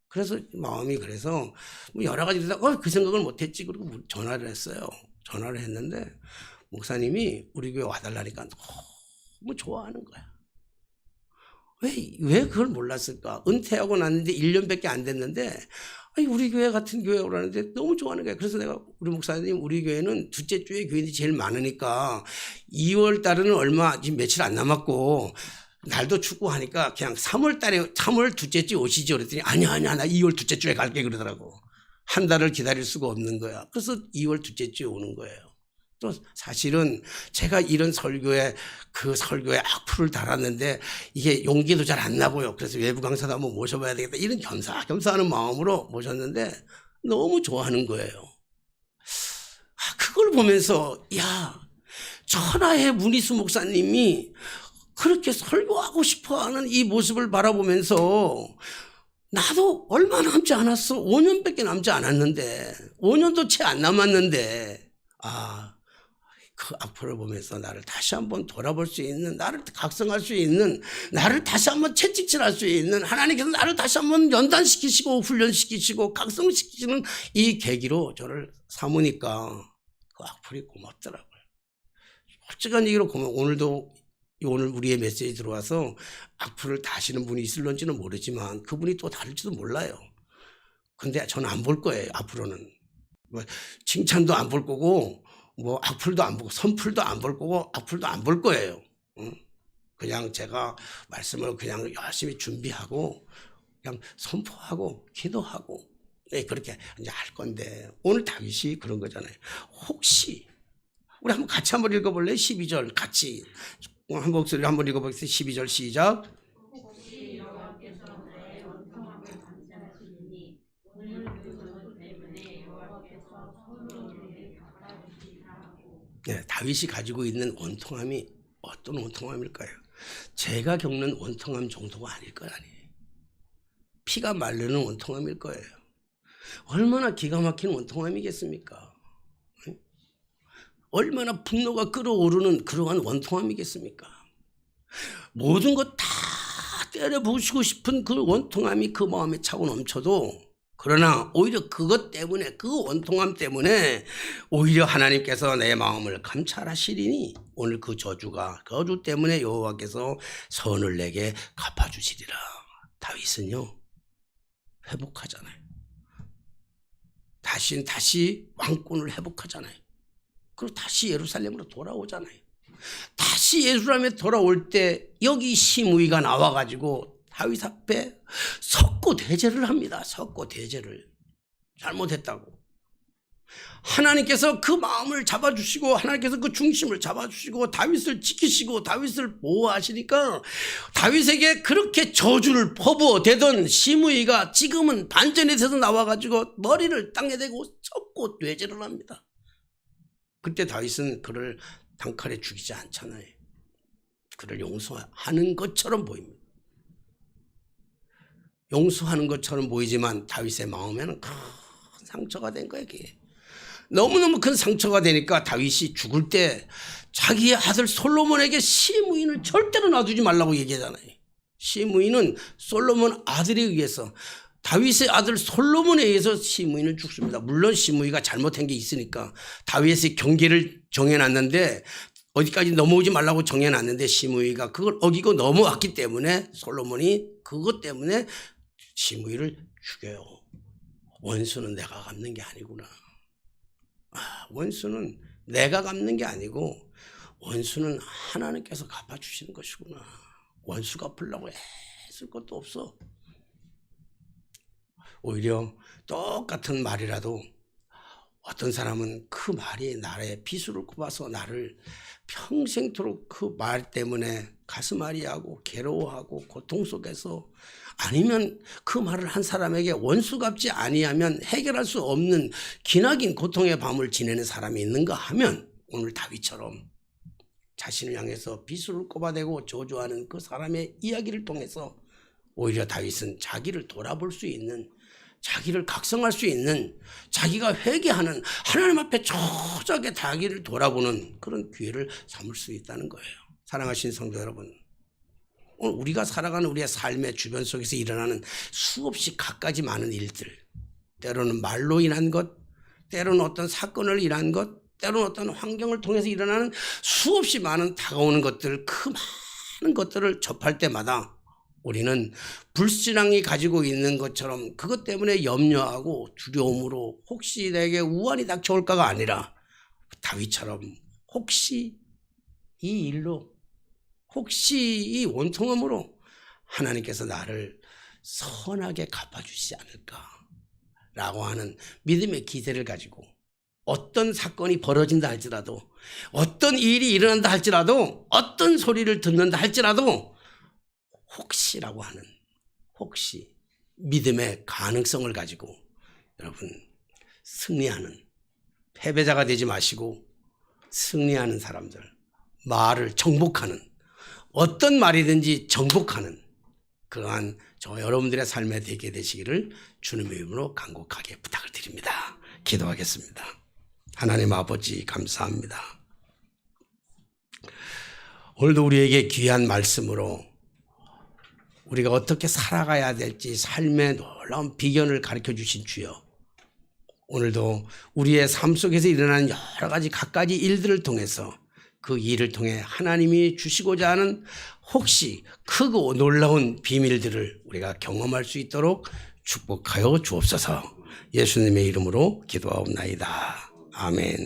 그래서 마음이, 그래서 여러 가지 그 생각을 못했지. 그리고 전화를 했어요. 전화를 했는데 목사님이 우리 교회 와달라니까 너무 좋아하는 거야. 왜 그걸 몰랐을까? 은퇴하고 났는데 1년밖에 안 됐는데 우리 교회 같은 교회 오라는데 너무 좋아하는 거야. 그래서 내가, 우리 목사님 우리 교회는 둘째 주에 교인들이 제일 많으니까 2월 달에는 지금 며칠 안 남았고 날도 춥고 하니까 그냥 3월 둘째 주 오시죠. 그랬더니 아니야 나 2월 둘째 주에 갈게 그러더라고. 한 달을 기다릴 수가 없는 거야. 그래서 2월 둘째 주에 오는 거예요. 또 사실은 제가 이런 설교에 악플을 달았는데 이게 용기도 잘 안 나고요. 그래서 외부 강사도 한번 모셔봐야 되겠다, 이런 겸사겸사하는 마음으로 모셨는데 너무 좋아하는 거예요. 그걸 보면서 천하의 문희수 목사님이 그렇게 설교하고 싶어하는 이 모습을 바라보면서, 나도 얼마 남지 않았어. 5년밖에 남지 않았는데, 5년도 채 안 남았는데, 그 악플을 보면서 나를 다시 한번 돌아볼 수 있는, 나를 각성할 수 있는, 나를 다시 한번 채찍질할 수 있는, 하나님께서 나를 다시 한번 연단시키시고 훈련시키시고 각성시키시는 이 계기로 저를 삼으니까 그 악플이 고맙더라고요. 솔직한 얘기로 오늘 우리의 메시지 들어와서 악플을 다시는 분이 있을런지는 모르지만 그분이 또 다를지도 몰라요. 근데 저는 안 볼 거예요. 앞으로는 칭찬도 안 볼 거고, 악플도 안 보고, 선플도 안 볼 거고, 악플도 안 볼 거예요. 그냥 제가 말씀을 그냥 열심히 준비하고 그냥 선포하고 기도하고, 그렇게 이제 할 건데, 오늘 다윗이 그런 거잖아요. 혹시 우리 같이 한번 읽어볼래요? 12절 같이 한 목소리로 한번 읽어보겠습니다. 12절 시작. 혹시 여호와께서 나의 원통함을 감찰하시니 오늘 그 저주 때문에 여호와께서 손으로 내게 갚아주시리라 하고. 다윗이 가지고 있는 원통함이 어떤 원통함일까요? 제가 겪는 원통함 정도가 아닐 거 아니에요. 피가 마르는 원통함일 거예요. 얼마나 기가 막힌 원통함이겠습니까? 얼마나 분노가 끓어오르는 그러한 원통함이겠습니까? 모든 것 다 때려부수고 싶은 그 원통함이 그 마음에 차고 넘쳐도, 그러나 오히려 그것 때문에, 그 원통함 때문에 오히려 하나님께서 내 마음을 감찰하시리니 오늘 그 저주 때문에 여호와께서 선을 내게 갚아주시리라. 다윗은요 회복하잖아요. 다시 왕권을 회복하잖아요. 그리고 다시 예루살렘으로 돌아오잖아요. 다시 예루살렘에 돌아올 때 여기 시므이가 나와가지고 다윗 앞에 석고 대제를 합니다. 석고 대제를. 잘못했다고. 하나님께서 그 마음을 잡아주시고, 하나님께서 그 중심을 잡아주시고, 다윗을 지키시고, 다윗을 보호하시니까 다윗에게 그렇게 저주를 퍼부어대던 시므이가 지금은 반전이 돼서 나와가지고 머리를 땅에 대고 석고 대제를 합니다. 그때 다윗은 그를 단칼에 죽이지 않잖아요. 그를 용서하는 것처럼 보입니다. 용서하는 것처럼 보이지만 다윗의 마음에는 큰 상처가 된 거예요. 그게. 너무너무 큰 상처가 되니까 다윗이 죽을 때 자기의 아들 솔로몬에게 시므이는 절대로 놔두지 말라고 얘기하잖아요. 시므이는 솔로몬 아들에 의해서, 다윗의 아들 솔로몬에 의해서 시므이는 죽습니다. 물론 시므이가 잘못한 게 있으니까 다윗의 경계를 정해놨는데, 어디까지 넘어오지 말라고 정해놨는데 시므이가 그걸 어기고 넘어왔기 때문에 솔로몬이 그것 때문에 시므이를 죽여요. 원수는 내가 갚는 게 아니구나. 원수는 내가 갚는 게 아니고 원수는 하나님께서 갚아주시는 것이구나. 원수 갚으려고 애쓸 것도 없어. 오히려 똑같은 말이라도 어떤 사람은 그 말이 나의 비수를 꼽아서 나를 평생토록 그 말 때문에 가슴앓이하고 괴로워하고 고통 속에서, 아니면 그 말을 한 사람에게 원수 갚지 아니하면 해결할 수 없는 기나긴 고통의 밤을 지내는 사람이 있는가 하면, 오늘 다윗처럼 자신을 향해서 비수를 꼽아대고 저주하는 그 사람의 이야기를 통해서 오히려 다윗은 자기를 돌아볼 수 있는, 자기를 각성할 수 있는, 자기가 회개하는, 하나님 앞에 초작에 자기를 돌아보는 그런 기회를 삼을 수 있다는 거예요. 사랑하신 성도 여러분, 오늘 우리가 살아가는 우리의 삶의 주변 속에서 일어나는 수없이 갖가지 많은 일들, 때로는 말로 인한 것, 때로는 어떤 사건을 인한 것, 때로는 어떤 환경을 통해서 일어나는 수없이 많은 다가오는 것들, 그 많은 것들을 접할 때마다 우리는 불신앙이 가지고 있는 것처럼 그것 때문에 염려하고 두려움으로 혹시 내게 우환이 닥쳐올까가 아니라, 다윗처럼 혹시 이 일로, 혹시 이 원통함으로 하나님께서 나를 선하게 갚아주시지 않을까라고 하는 믿음의 기대를 가지고, 어떤 사건이 벌어진다 할지라도, 어떤 일이 일어난다 할지라도, 어떤 소리를 듣는다 할지라도 혹시라고 하는, 혹시 믿음의 가능성을 가지고 여러분 승리하는, 패배자가 되지 마시고 승리하는 사람들, 말을 정복하는, 어떤 말이든지 정복하는 그러한 저 여러분들의 삶에 되게 되시기를 주님의 이름으로 간곡하게 부탁을 드립니다. 기도하겠습니다. 하나님 아버지 감사합니다. 오늘도 우리에게 귀한 말씀으로 우리가 어떻게 살아가야 될지 삶의 놀라운 비견을 가르쳐 주신 주여, 오늘도 우리의 삶 속에서 일어나는 여러 가지 갖가지 일들을 통해서, 그 일을 통해 하나님이 주시고자 하는 혹시 크고 놀라운 비밀들을 우리가 경험할 수 있도록 축복하여 주옵소서. 예수님의 이름으로 기도하옵나이다. 아멘.